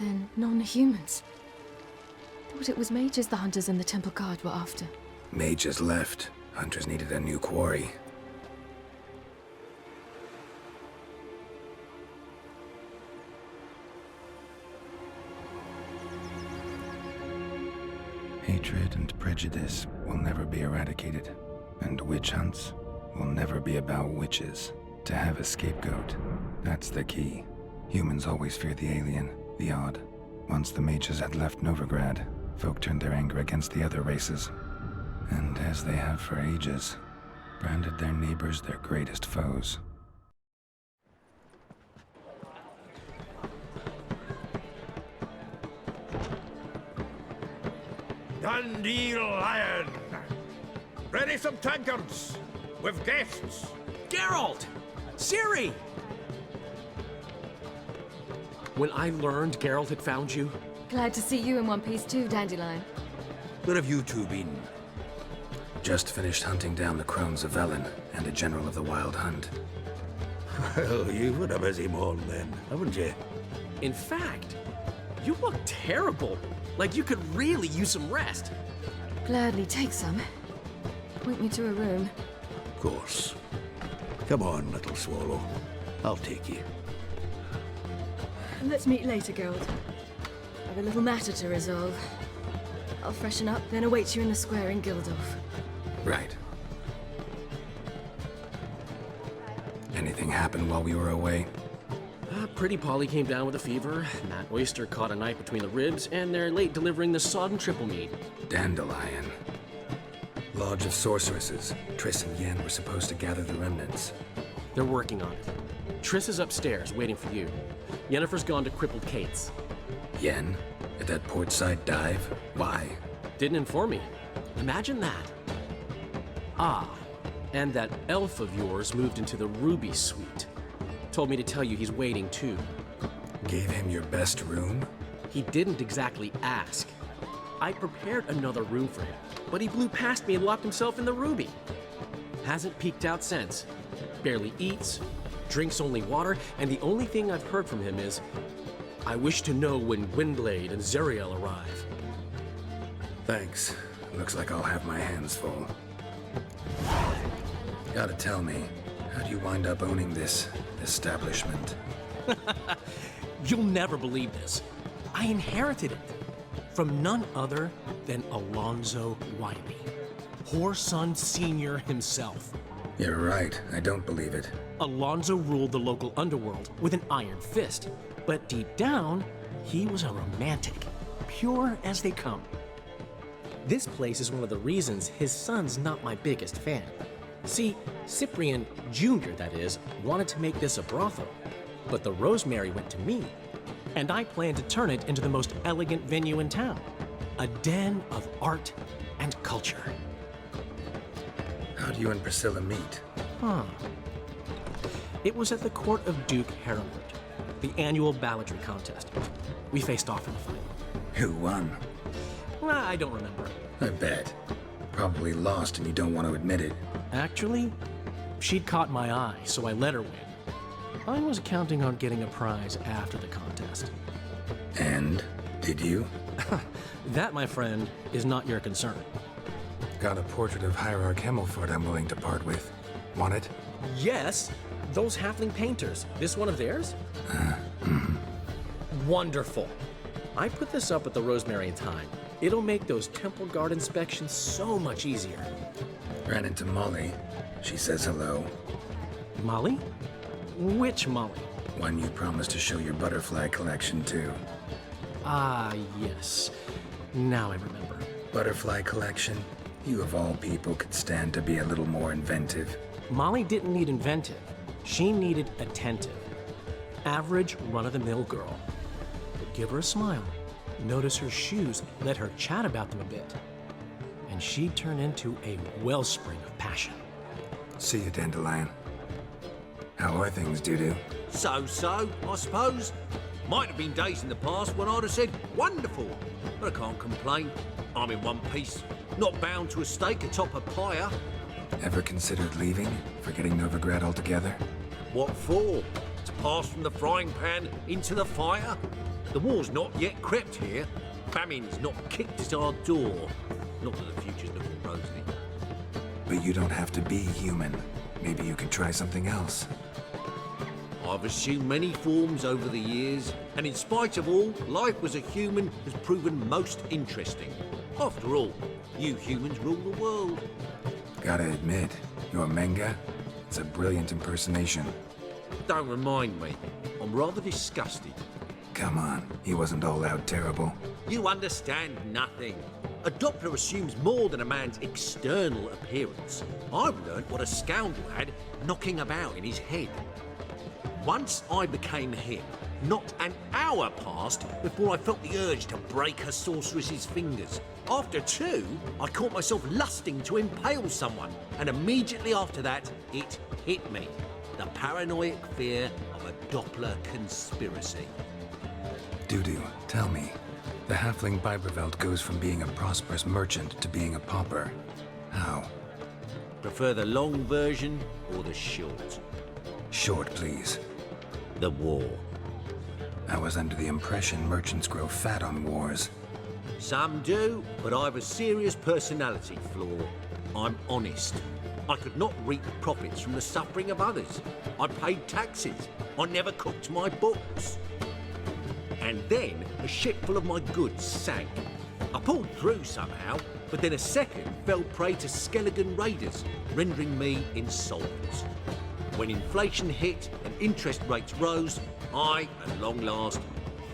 Then non-humans. Thought it was mages the hunters and the temple guard were after. Mages left. Hunters needed a new quarry. Hatred and prejudice will never be eradicated, and witch hunts will never be about witches. To have a scapegoat, that's the key. Humans always fear the alien, the odd. Once the mages had left Novigrad, folk turned their anger against the other races. And as they have for ages, branded their neighbors their greatest foes. Dandelion! Ready some tankards! With guests! Geralt! Ciri! When I learned Geralt had found you... Glad to see you in one piece too, Dandelion. Where have you two been? Just finished hunting down the crones of Velen and a general of the Wild Hunt. Well, you've had a busy morning then, haven't you? In fact, you look terrible. Like you could really use some rest. Gladly take some. Point me to a room. Of course. Come on, little swallow. I'll take you. Let's meet later, Geralt. I've a little matter to resolve. I'll freshen up, then await you in the square in Gildorf. Right. Anything happened while we were away? Pretty Polly came down with a fever, Matt Oyster caught a knife between the ribs, and they're late delivering the sodden triple meat. Dandelion. Lodge of Sorceresses. Triss and Yen were supposed to gather the remnants. They're working on it. Triss is upstairs, waiting for you. Yennefer's gone to crippled Kate's. Yen? At that portside dive? Why? Didn't inform me. Imagine that. Ah, and that elf of yours moved into the Ruby Suite. Told me to tell you he's waiting too. Gave him your best room? He didn't exactly ask. I prepared another room for him, but he blew past me and locked himself in the Ruby. Hasn't peeked out since. Barely eats, drinks only water, and the only thing I've heard from him is, I wish to know when Gwynblade and Zeriel arrive. Thanks. Looks like I'll have my hands full. Gotta tell me, how do you wind up owning this establishment? You'll never believe this. I inherited it from none other than Alonzo Wiley, Whoreson Sr. himself. You're right, I don't believe it. Alonzo ruled the local underworld with an iron fist, but deep down, he was a romantic, pure as they come. This place is one of the reasons his son's not my biggest fan. See, Cyprian Jr., that is, wanted to make this a brothel, but the Rosemary went to me, and I planned to turn it into the most elegant venue in town, a den of art and culture. How do you and Priscilla meet? It was at the court of Duke Herrenwood, the annual balladry contest. We faced off in the final. Who won? I don't remember. I bet. Probably lost and you don't want to admit it. Actually, she'd caught my eye, so I let her win. I was counting on getting a prize after the contest. And? Did you? That, my friend, is not your concern. Got a portrait of Hierarch Himmelford I'm willing to part with. Want it? Yes, those halfling painters. This one of theirs? Wonderful. I put this up at the Rosemary in time. It'll make those temple guard inspections so much easier. Ran into Molly. She says hello. Molly? Which Molly? One you promised to show your butterfly collection to. Ah, yes. Now I remember. Butterfly collection? You of all people could stand to be a little more inventive. Molly didn't need inventive. She needed attentive. Average run-of-the-mill girl. But give her a smile. Notice her shoes. Let her chat about them a bit. And she'd turn into a wellspring of passion. See you, Dandelion. How are things, Dudu? So-so, I suppose. Might have been days in the past when I'd have said, wonderful. But I can't complain. I'm in one piece. Not bound to a stake atop a pyre. Ever considered leaving? Forgetting Novigrad altogether? What for? To pass from the frying pan into the fire? The war's not yet crept here. Famine's not kicked at our door. Not that the future's looking rosy. But you don't have to be human. Maybe you could try something else. I've assumed many forms over the years, and in spite of all, life as a human has proven most interesting. After all, you humans rule the world. Gotta admit, your Menga, it's a brilliant impersonation. Don't remind me. I'm rather disgusted. Come on, he wasn't all out terrible. You understand nothing. A Doppler assumes more than a man's external appearance. I've learnt what a scoundrel had knocking about in his head. Once I became him, not an hour passed before I felt the urge to break a sorceress's fingers. After two, I caught myself lusting to impale someone, and immediately after that, it hit me. The paranoid fear of a Doppler conspiracy. Dudu, tell me. The halfling Biberveld goes from being a prosperous merchant to being a pauper. How? Prefer the long version or the short? Short, please. The war. I was under the impression merchants grow fat on wars. Some do, but I have a serious personality flaw. I'm honest. I could not reap profits from the suffering of others. I paid taxes. I never cooked my books. And then a ship full of my goods sank. I pulled through somehow, but then a second fell prey to Skelligan raiders, rendering me insolvent. When inflation hit and interest rates rose, I, at long last,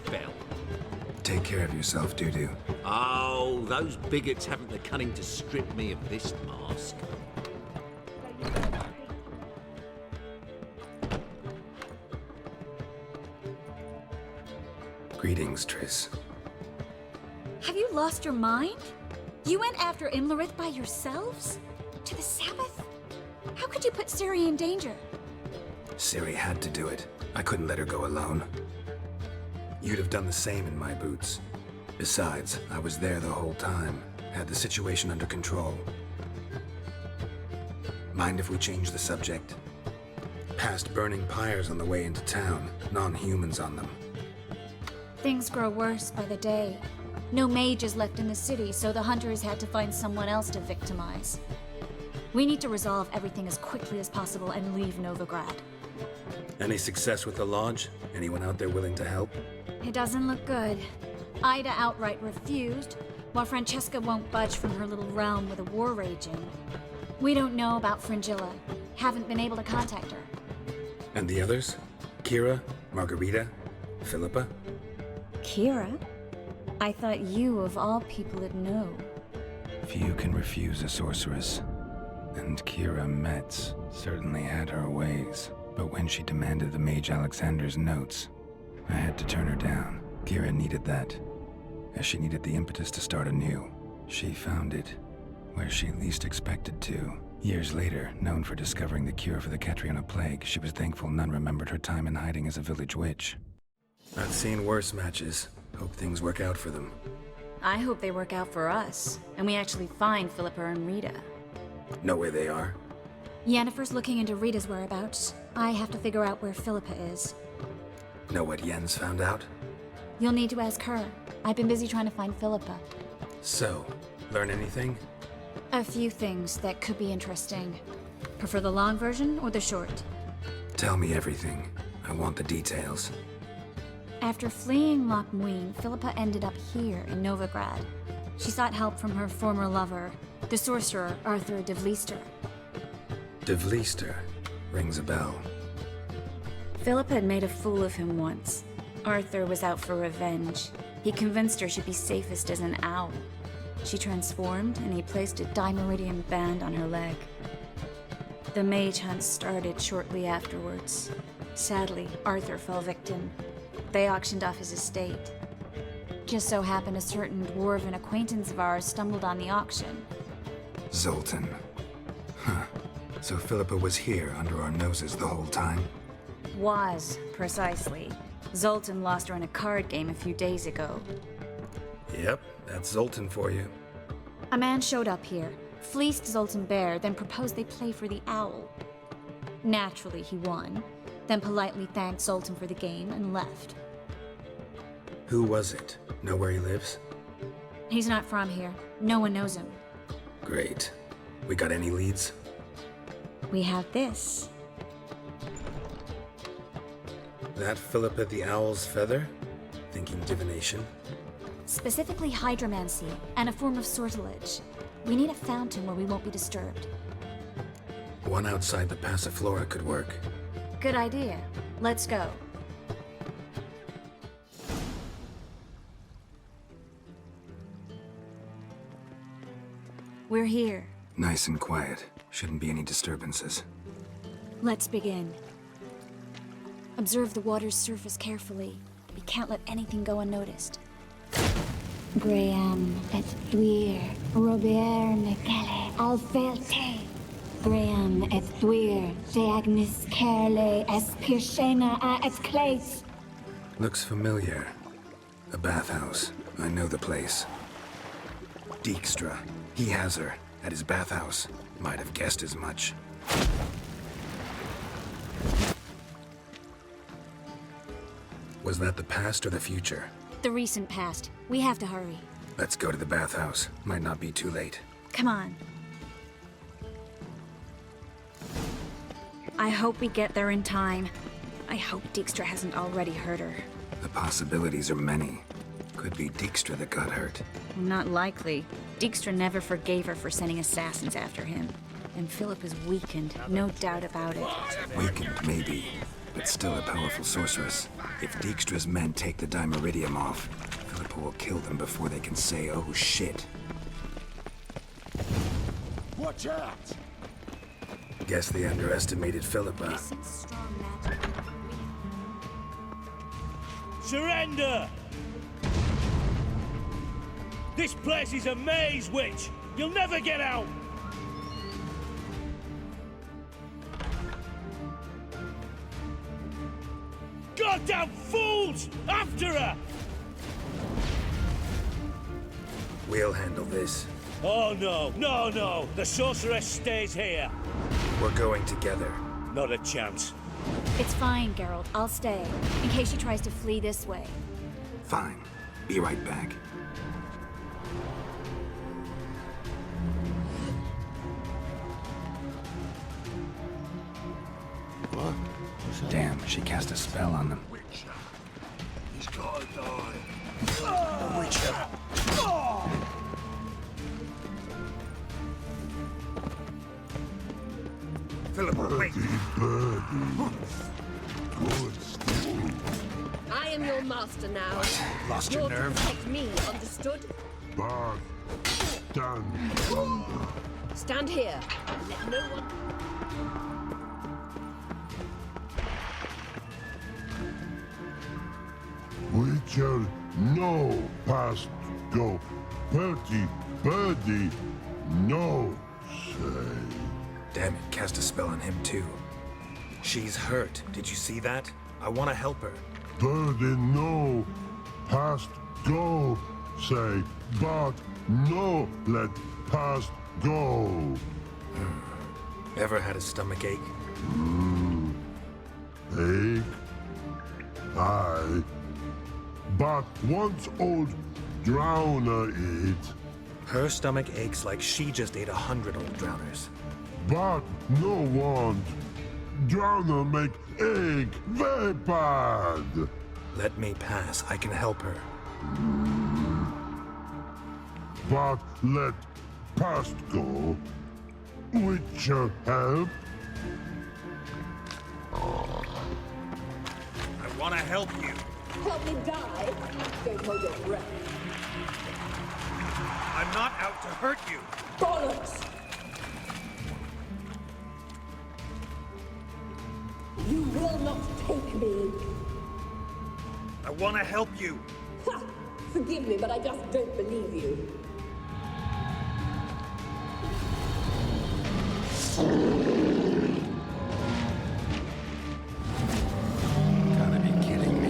fell. Take care of yourself, Dudu. Oh, those bigots haven't the cunning to strip me of this mask. Greetings, Triss. Have you lost your mind? You went after Imlerith by yourselves? To the Sabbath? How could you put Ciri in danger? Ciri had to do it. I couldn't let her go alone. You'd have done the same in my boots. Besides, I was there the whole time. Had the situation under control. Mind if we change the subject? Past burning pyres on the way into town. Non-humans on them. Things grow worse by the day. No mages left in the city, so the hunters had to find someone else to victimize. We need to resolve everything as quickly as possible and leave Novigrad. Any success with the lodge? Anyone out there willing to help? It doesn't look good. Ida outright refused, while Francesca won't budge from her little realm with a war raging. We don't know about Fringilla. Haven't been able to contact her. And the others? Kira? Margarita? Philippa? Kira? I thought you, of all people, would know. Few can refuse a sorceress. And Kira Metz certainly had her ways. But when she demanded the Mage Alexander's notes, I had to turn her down. Kira needed that, as she needed the impetus to start anew. She found it where she least expected to. Years later, known for discovering the cure for the Catriona plague, she was thankful none remembered her time in hiding as a village witch. I've seen worse matches. Hope things work out for them. I hope they work out for us, and we actually find Philippa and Rita. Know where they are? Yennefer's looking into Rita's whereabouts. I have to figure out where Philippa is. Know what Jens found out? You'll need to ask her. I've been busy trying to find Philippa. So, learn anything? A few things that could be interesting. Prefer the long version or the short? Tell me everything. I want the details. After fleeing Loch Muin, Philippa ended up here in Novigrad. She sought help from her former lover, the sorcerer Arthur de Vlister. De Vlister rings a bell. Philippa had made a fool of him once. Arthur was out for revenge. He convinced her she'd be safest as an owl. She transformed, and he placed a dimeridium band on her leg. The mage hunt started shortly afterwards. Sadly, Arthur fell victim. They auctioned off his estate. Just so happened a certain dwarven acquaintance of ours stumbled on the auction. Zoltan. Huh. So Philippa was here under our noses the whole time? Was, precisely. Zoltan lost her in a card game a few days ago. Yep, that's Zoltan for you. A man showed up here, fleeced Zoltan bare, then proposed they play for the owl. Naturally, he won, then politely thanked Zoltan for the game and left. Who was it? Know where he lives? He's not from here. No one knows him. Great. We got any leads? We have this. That Philippa the Owl's feather? Thinking divination? Specifically hydromancy, and a form of sortilege. We need a fountain where we won't be disturbed. One outside the Passiflora could work. Good idea. Let's go. We're here. Nice and quiet. Shouldn't be any disturbances. Let's begin. Observe the water's surface carefully. We can't let anything go unnoticed. Graham et thuir, Robert Mekele, Alfelte. Graham et thuir, de Agnes Kerle, es Pirshena a et Clates. Looks familiar. A bathhouse. I know the place. Dijkstra. He has her. At his bathhouse. Might have guessed as much. Was that the past or the future? The recent past. We have to hurry. Let's go to the bathhouse. Might not be too late. Come on. I hope we get there in time. I hope Dijkstra hasn't already hurt her. The possibilities are many. Could be Dijkstra that got hurt. Not likely. Dijkstra never forgave her for sending assassins after him. And Philip is weakened, no doubt about it. Weakened, maybe. But still a powerful sorceress. If Dijkstra's men take the Dimeridium off, Philippa will kill them before they can say, oh shit. Watch out! Guess they underestimated Philippa. Surrender! This place is a maze, witch! You'll never get out! Goddamn fools! After her! We'll handle this. Oh no, no, no! The sorceress stays here! We're going together. Not a chance. It's fine, Geralt. I'll stay. In case she tries to flee this way. Fine. Be right back. What? Damn, she cast a spell on them. Witcher. He's gotta die. The Witcher. Philippa, wait! I am your master now. Lost You're your to nerve? protect me, understood? Bad. Done. Stand here. Let no one... Witcher, no past go. Birdie, no say. Damn it, cast a spell on him too. She's hurt. Did you see that? I want to help her. Birdie, no past go say. But no let past go. Ever had a stomach ache? Ache? Aye. But once old drowner eat. Her stomach aches like she just ate 100 old drowners. But no want. Drowner make egg very bad. Let me pass. I can help her. But let past go. Witcher help. I want to help you. Help me die? Don't hold your breath. I'm not out to hurt you. Bollocks! You will not take me. I want to help you. Ha! Forgive me, but I just don't believe you. Gotta be kidding me.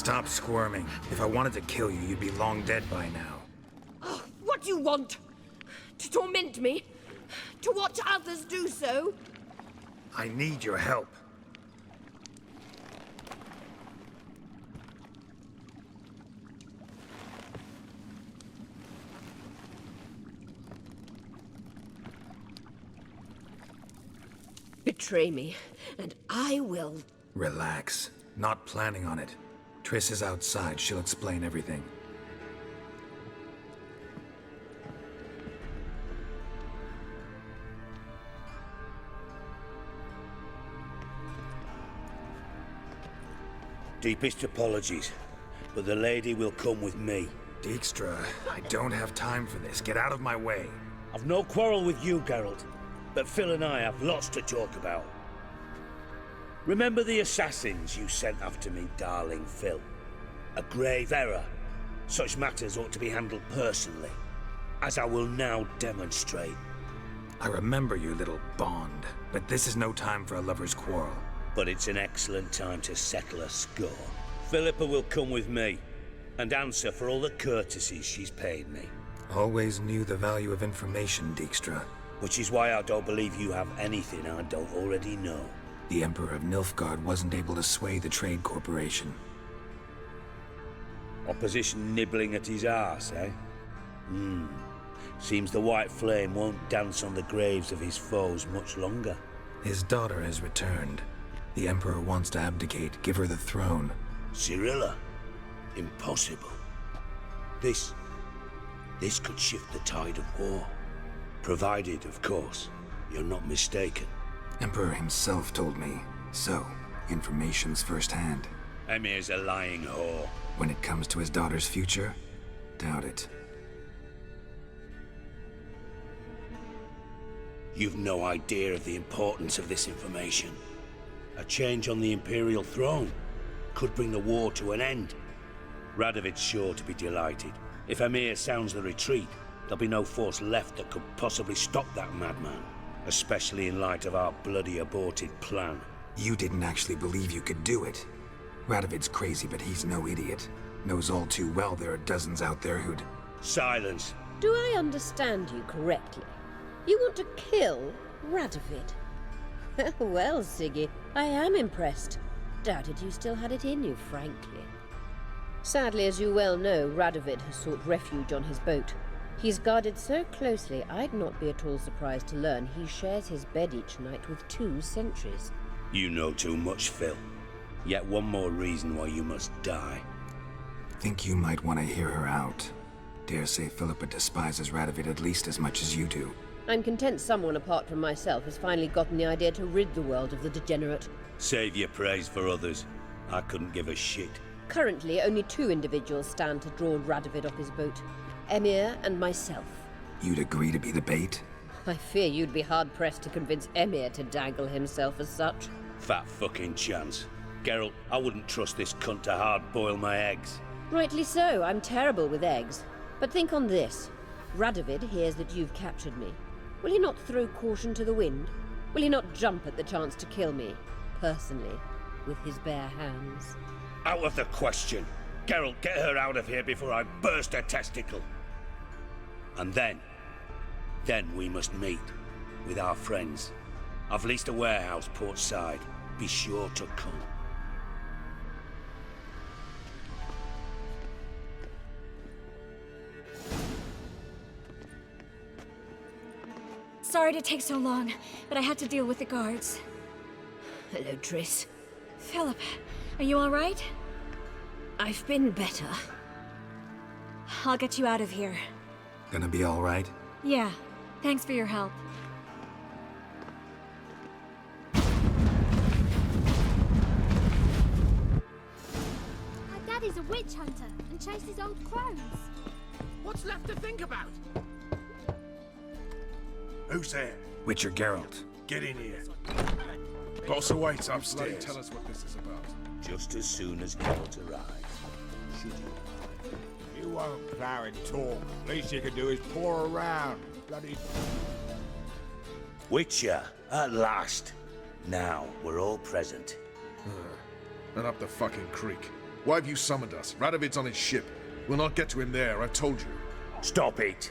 Stop squirming. If I wanted to kill you, you'd be long dead by now. Oh, what do you want? To torment me? To watch others do so? I need your help. Betray me, and I will. Relax. Not planning on it. Triss is outside. She'll explain everything. Deepest apologies, but the lady will come with me. Dijkstra, I don't have time for this. Get out of my way. I've no quarrel with you, Geralt, but Phil and I have lots to talk about. Remember the assassins you sent after me, darling Phil? A grave error. Such matters ought to be handled personally, as I will now demonstrate. I remember you, little Bond, but this is no time for a lover's quarrel. But it's an excellent time to settle a score. Philippa will come with me, and answer for all the courtesies she's paid me. Always knew the value of information, Dijkstra. Which is why I don't believe you have anything I don't already know. The Emperor of Nilfgaard wasn't able to sway the Trade Corporation. Opposition nibbling at his arse, eh? Seems the White Flame won't dance on the graves of his foes much longer. His daughter has returned. The Emperor wants to abdicate, give her the throne. Cirilla? Impossible. This could shift the tide of war. Provided, of course, you're not mistaken. Emperor himself told me. So, information's firsthand. Emir's a lying whore. When it comes to his daughter's future, doubt it. You've no idea of the importance of this information. A change on the Imperial throne could bring the war to an end. Radovid's sure to be delighted. If Emir sounds the retreat, there'll be no force left that could possibly stop that madman. Especially in light of our bloody aborted plan. You didn't actually believe you could do it. Radovid's crazy, but he's no idiot. Knows all too well there are dozens out there who'd... Silence. Do I understand you correctly? You want to kill Radovid? Well, Siggy, I am impressed. Doubted you still had it in you, frankly. Sadly, as you well know, Radovid has sought refuge on his boat. He's guarded so closely, I'd not be at all surprised to learn he shares his bed each night with 2 sentries. You know too much, Phil. Yet one more reason why you must die. Think you might want to hear her out. Dare say Philippa despises Radovid at least as much as you do. I'm content someone apart from myself has finally gotten the idea to rid the world of the degenerate. Save your praise for others. I couldn't give a shit. Currently, only 2 individuals stand to draw Radovid off his boat. Emir and myself. You'd agree to be the bait? I fear you'd be hard-pressed to convince Emir to dangle himself as such. Fat fucking chance. Geralt, I wouldn't trust this cunt to hard-boil my eggs. Rightly so, I'm terrible with eggs. But think on this. Radovid hears that you've captured me. Will he not throw caution to the wind? Will he not jump at the chance to kill me, personally, with his bare hands? Out of the question. Geralt, get her out of here before I burst her testicle. And then we must meet with our friends. I've leased a warehouse portside. Be sure to come. Sorry to take so long, but I had to deal with the guards. Hello, Triss. Philip, are you all right? I've been better. I'll get you out of here. Gonna be all right? Yeah, thanks for your help. My daddy's a witch hunter and chases old crones. What's left to think about? Who's there? Witcher Geralt. Get in here. Boss awaits upstairs. Tell us what this is about. Just as soon as Geralt arrives. Should you? You won't plow and talk. Least you can do is pour around. Bloody... Witcher, at last. Now, we're all present. And up the fucking creek. Why have you summoned us? Radovid's on his ship. We'll not get to him there, I've told you. Stop it!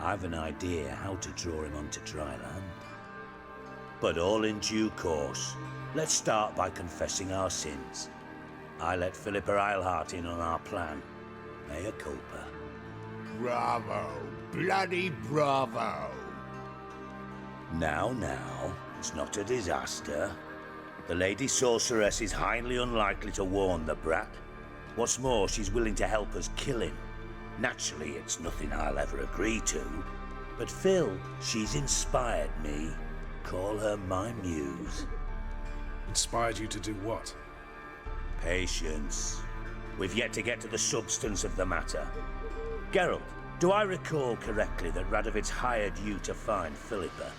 I've an idea how to draw him onto dry land. But all in due course. Let's start by confessing our sins. I let Philippa Eilhart in on our plan. Mea culpa. Bravo. Bloody bravo. Now, it's not a disaster. The Lady Sorceress is highly unlikely to warn the brat. What's more, she's willing to help us kill him. Naturally, it's nothing I'll ever agree to. But Phil, she's inspired me. Call her my muse. Inspired you to do what? Patience. We've yet to get to the substance of the matter. Geralt, do I recall correctly that Radovid's hired you to find Philippa?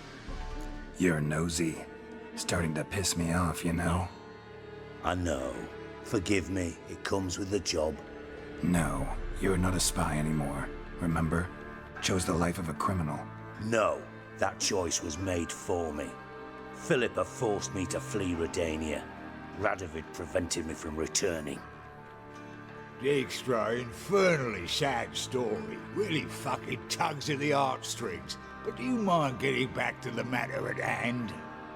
You're nosy. Starting to piss me off, you know? I know. Forgive me, it comes with the job. No, you're not a spy anymore. Remember? Chose the life of a criminal. No, that choice was made for me. Philippa forced me to flee Redania. Radovid prevented me from returning. Dijkstra, infernally sad story. Really fucking tugs at the heartstrings. But do you mind getting back to the matter at hand?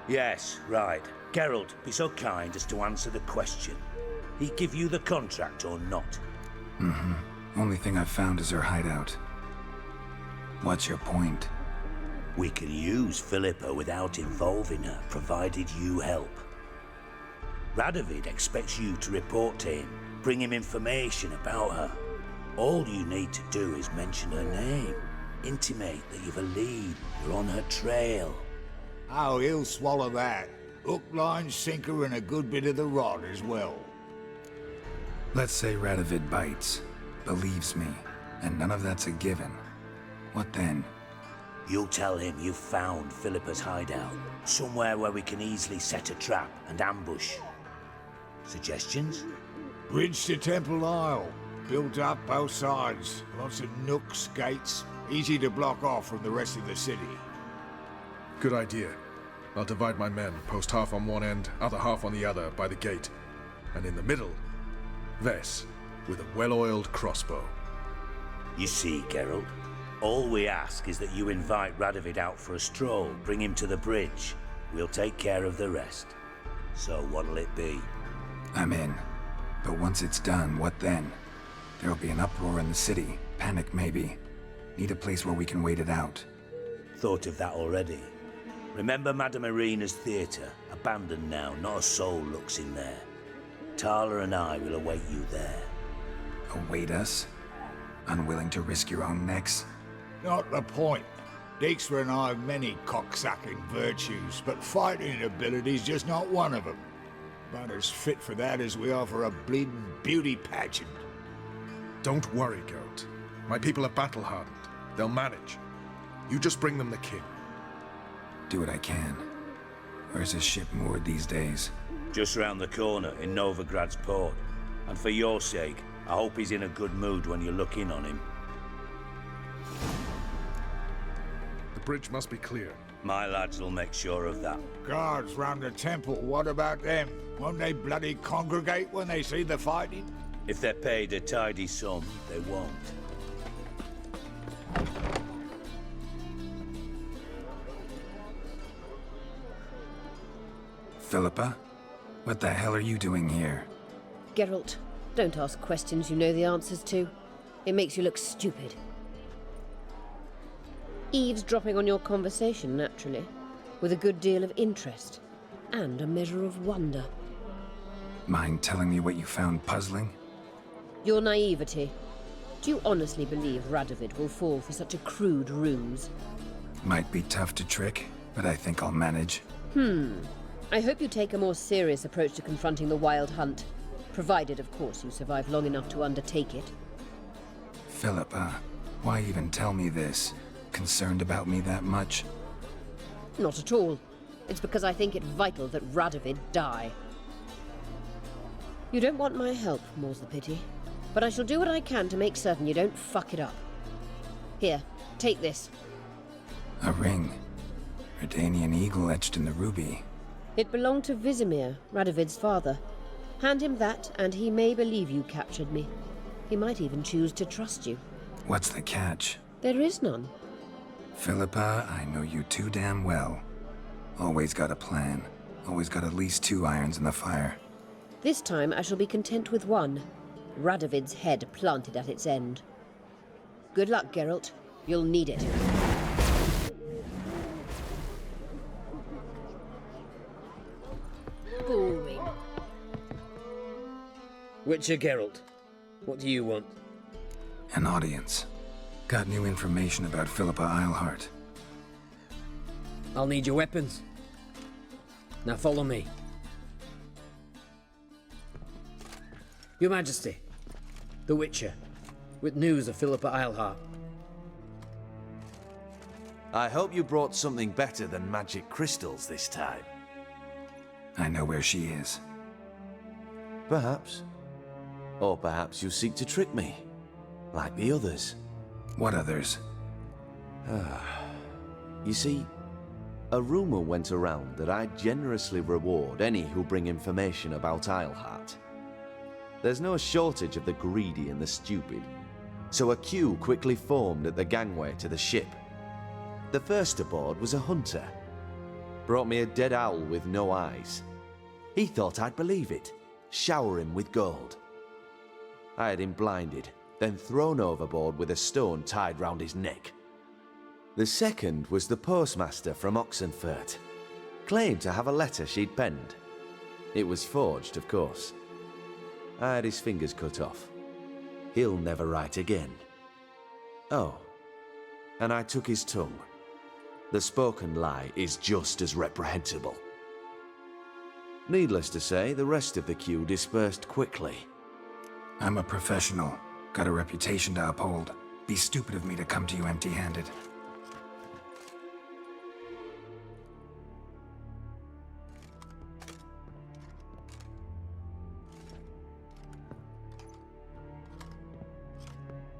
Yes, right. Geralt, be so kind as to answer the question. He give you the contract or not? Mm-hmm. Only thing I've found is her hideout. What's your point? We can use Philippa without involving her, provided you help. Radovid expects you to report to him, bring him information about her. All you need to do is mention her name. Intimate that you've a lead, you're on her trail. Oh, he'll swallow that. Hook, line, sinker, and a good bit of the rod as well. Let's say Radovid bites, believes me, and none of that's a given. What then? You'll tell him you've found Philippa's hideout, somewhere where we can easily set a trap and ambush. Suggestions? Bridge to Temple Isle. Built up both sides. Lots of nooks, gates. Easy to block off from the rest of the city. Good idea. I'll divide my men, post half on one end, other half on the other, by the gate. And in the middle, Vess, with a well-oiled crossbow. You see, Geralt, all we ask is that you invite Radovid out for a stroll, bring him to the bridge. We'll take care of the rest. So what'll it be? I'm in. But once it's done, what then? There'll be an uproar in the city. Panic, maybe. Need a place where we can wait it out. Thought of that already. Remember Madame Irina's theatre? Abandoned now, not a soul looks in there. Tala and I will await you there. Await us? Unwilling to risk your own necks? Not the point. Dijkstra and I have many cocksucking virtues, but fighting ability's just not one of them. About as fit for that as we are for a bleeding beauty pageant. Don't worry, Geralt. My people are battle-hardened. They'll manage. You just bring them the king. Do what I can. Where's his ship moored these days? Just round the corner in Novigrad's port. And for your sake, I hope he's in a good mood when you look in on him. The bridge must be clear. My lads will make sure of that. Guards round the temple, what about them? Won't they bloody congregate when they see the fighting? If they're paid a tidy sum, they won't. Philippa? What the hell are you doing here? Geralt, don't ask questions you know the answers to. It makes you look stupid. Eavesdropping on your conversation, naturally, with a good deal of interest and a measure of wonder. Mind telling me what you found puzzling? Your naivety. Do you honestly believe Radovid will fall for such a crude ruse? Might be tough to trick, but I think I'll manage. I hope you take a more serious approach to confronting the Wild Hunt, provided, of course, you survive long enough to undertake it. Philippa, why even tell me this? Concerned about me that much? Not at all. It's because I think it vital that Radovid die. You don't want my help, more's the pity. But I shall do what I can to make certain you don't fuck it up. Here, take this. A ring. Redanian eagle etched in the ruby. It belonged to Vizimir, Radovid's father. Hand him that, and he may believe you captured me. He might even choose to trust you. What's the catch? There is none. Philippa, I know you too damn well. Always got a plan. Always got at least 2 irons in the fire. This time I shall be content with one. Radovid's head planted at its end. Good luck, Geralt. You'll need it. Boring. Witcher Geralt, what do you want? An audience. Got new information about Philippa Eilhart. I'll need your weapons. Now follow me. Your Majesty, the Witcher, with news of Philippa Eilhart. I hope you brought something better than magic crystals this time. I know where she is. Perhaps. Or perhaps you seek to trick me, like the others. What others? You see, a rumor went around that I generously reward any who bring information about Eilhart. There's no shortage of the greedy and the stupid, so a queue quickly formed at the gangway to the ship. The first aboard was a hunter. Brought me a dead owl with no eyes. He thought I'd believe it, shower him with gold. I had him blinded, then thrown overboard with a stone tied round his neck. The second was the postmaster from Oxenfurt. Claimed to have a letter she'd penned. It was forged, of course. I had his fingers cut off. He'll never write again. Oh, and I took his tongue. The spoken lie is just as reprehensible. Needless to say, the rest of the queue dispersed quickly. I'm a professional. Got a reputation to uphold. Be stupid of me to come to you empty-handed.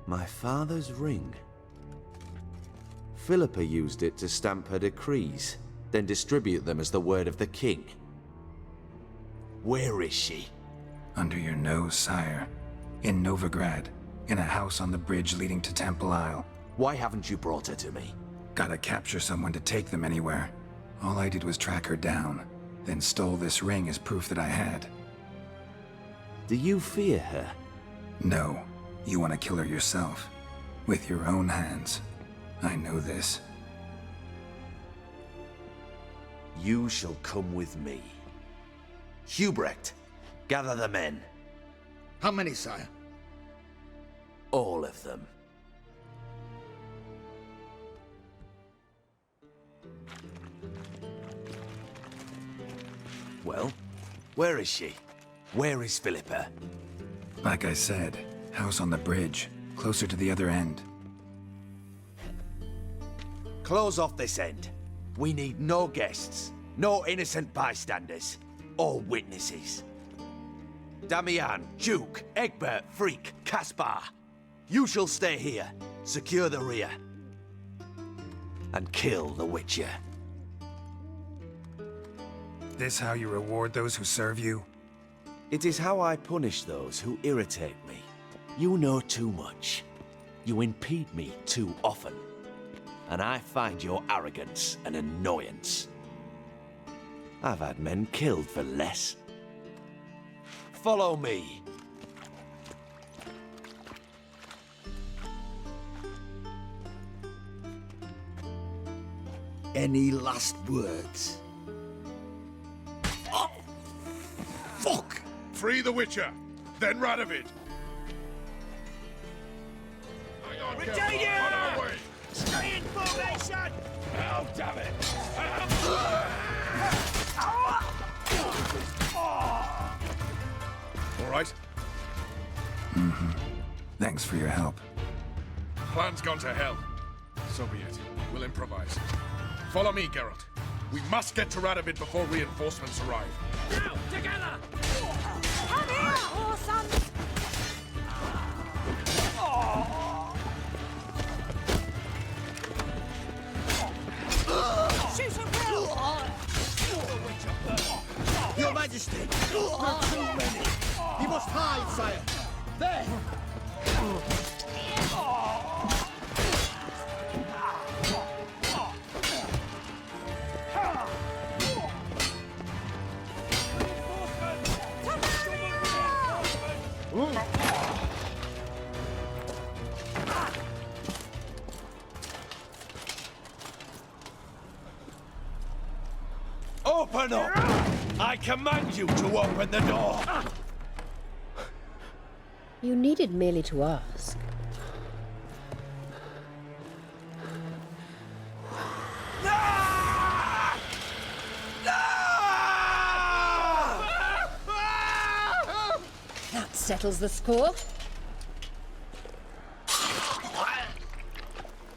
My father's ring. Philippa used it to stamp her decrees, then distribute them as the word of the king. Where is she? Under your nose, sire. In Novigrad. In a house on the bridge leading to Temple Isle. Why haven't you brought her to me? Gotta capture someone to take them anywhere. All I did was track her down, then stole this ring as proof that I had. Do you fear her? No. You want to kill her yourself. With your own hands. I know this. You shall come with me. Hubrecht, gather the men. How many, sire? All of them. Well, where is she? Where is Philippa? Like I said, house on the bridge, closer to the other end. Close off this end. We need no guests, no innocent bystanders, or witnesses. Damian, Duke, Egbert, Freak, Caspar. You shall stay here, secure the rear, and kill the Witcher. This how you reward those who serve you? It is how I punish those who irritate me. You know too much. You impede me too often. And I find your arrogance an annoyance. I've had men killed for less. Follow me. Any last words? Oh! Fuck! Free the Witcher, then Radovid. Hang on, Retain on our way. Stay in formation! Oh, damn it! All right? Mm-hmm. Thanks for your help. Plan's gone to hell. So be it. We'll improvise. Follow me, Geralt. We must get to Radovid before reinforcements arrive. Now, together! Come here, whoresons! Shoot him, Will! Your Majesty! Not too many! You must hide, sire! There! Open up! I command you to open the door! You needed merely to ask. That settles the score.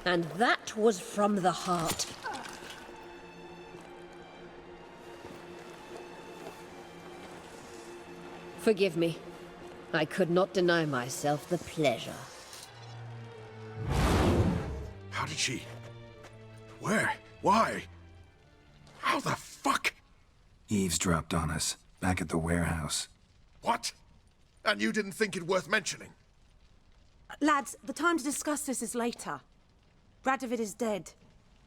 And that was from the heart. Forgive me. I could not deny myself the pleasure. How did she... Where? Why? How the fuck? Eavesdropped on us, back at the warehouse. What? And you didn't think it worth mentioning? Lads, the time to discuss this is later. Radovid is dead.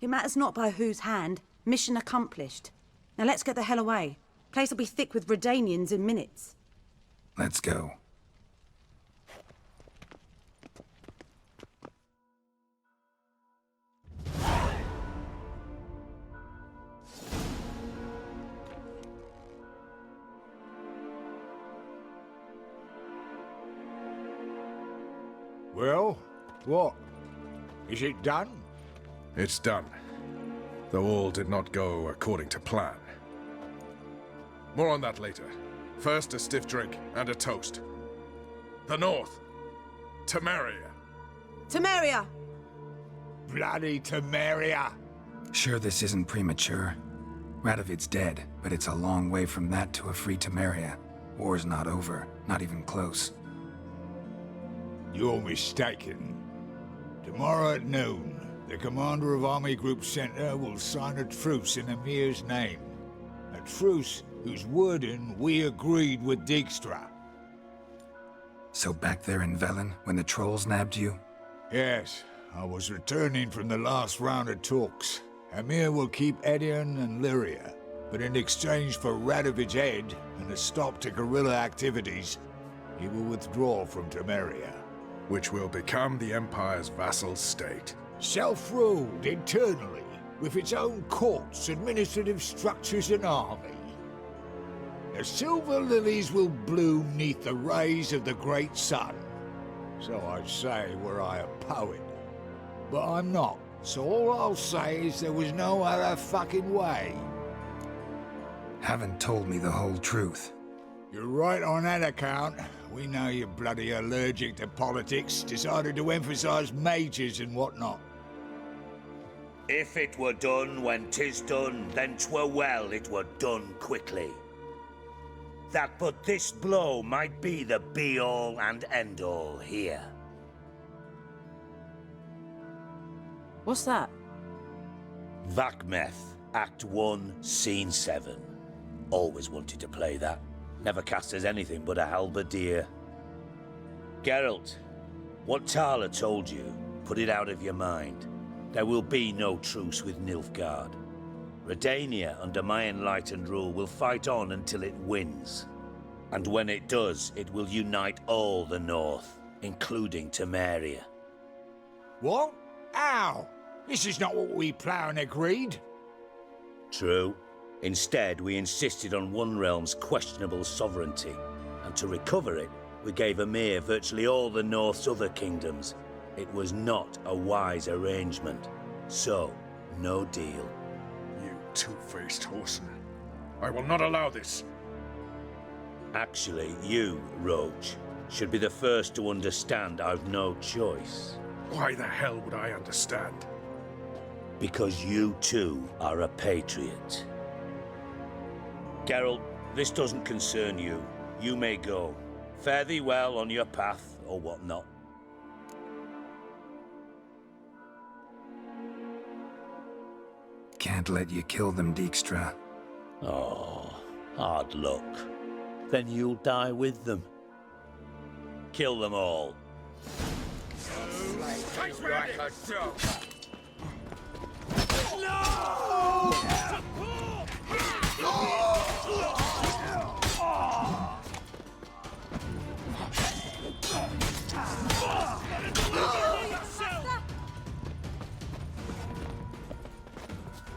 It matters not by whose hand. Mission accomplished. Now let's get the hell away. Place will be thick with Redanians in minutes. Let's go. Well, what? Is it done? It's done. Though all did not go according to plan. More on that later. First, a stiff drink and a toast. The North. Temeria. Temeria! Bloody Temeria! Sure this isn't premature? Radovid's dead, but it's a long way from that to a free Temeria. War's not over, not even close. You're mistaken. Tomorrow at noon, the commander of Army Group Center will sign a truce in Emir's name. A truce whose wording we agreed with Dijkstra. So back there in Velen, when the trolls nabbed you? Yes, I was returning from the last round of talks. Emir will keep Edion and Lyria, but in exchange for Radovid's head and a stop to guerrilla activities, he will withdraw from Temeria. Which will become the Empire's vassal state. Self-ruled internally, with its own courts, administrative structures and army. The silver lilies will bloom neath the rays of the great sun. So I'd say were I a poet. But I'm not, so all I'll say is there was no other fucking way. Haven't told me the whole truth. You're right on that account. We know you're bloody allergic to politics, decided to emphasize majors and whatnot. If it were done when 'tis done, then 'twere well it were done quickly. That but this blow might be the be-all and end-all here. What's that? Vakmeth, Act 1, Scene 7. Always wanted to play that. Never cast as anything but a halberdier. Geralt, what Tala told you, put it out of your mind. There will be no truce with Nilfgaard. Redania, under my enlightened rule, will fight on until it wins. And when it does, it will unite all the North, including Temeria. What? How? This is not what we planned and agreed. True. Instead, we insisted on one realm's questionable sovereignty, and to recover it, we gave Emir virtually all the North's other kingdoms. It was not a wise arrangement. So, no deal. You two-faced whoreson. I will not allow this. Actually, you, Roach, should be the first to understand I've no choice. Why the hell would I understand? Because you too are a patriot. Geralt, this doesn't concern you. You may go. Fare thee well on your path, or whatnot. Can't let you kill them, Dijkstra. Oh, Hard luck. Then you'll die with them. Kill them all.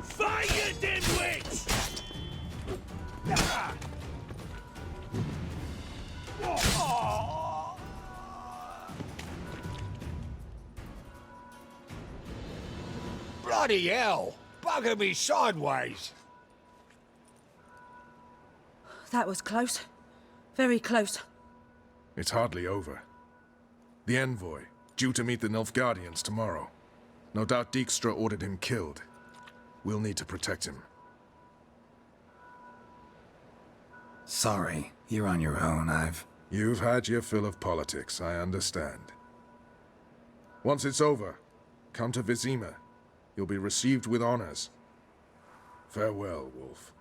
Fire, you dimwits! Bloody hell! Bugger me sideways! That was close. Very close. It's hardly over. The envoy, due to meet the Nilfgaardians tomorrow. No doubt Dijkstra ordered him killed. We'll need to protect him. Sorry, you're on your own. You've had your fill of politics, I understand. Once it's over, come to Vizima. You'll be received with honors. Farewell, Wolf.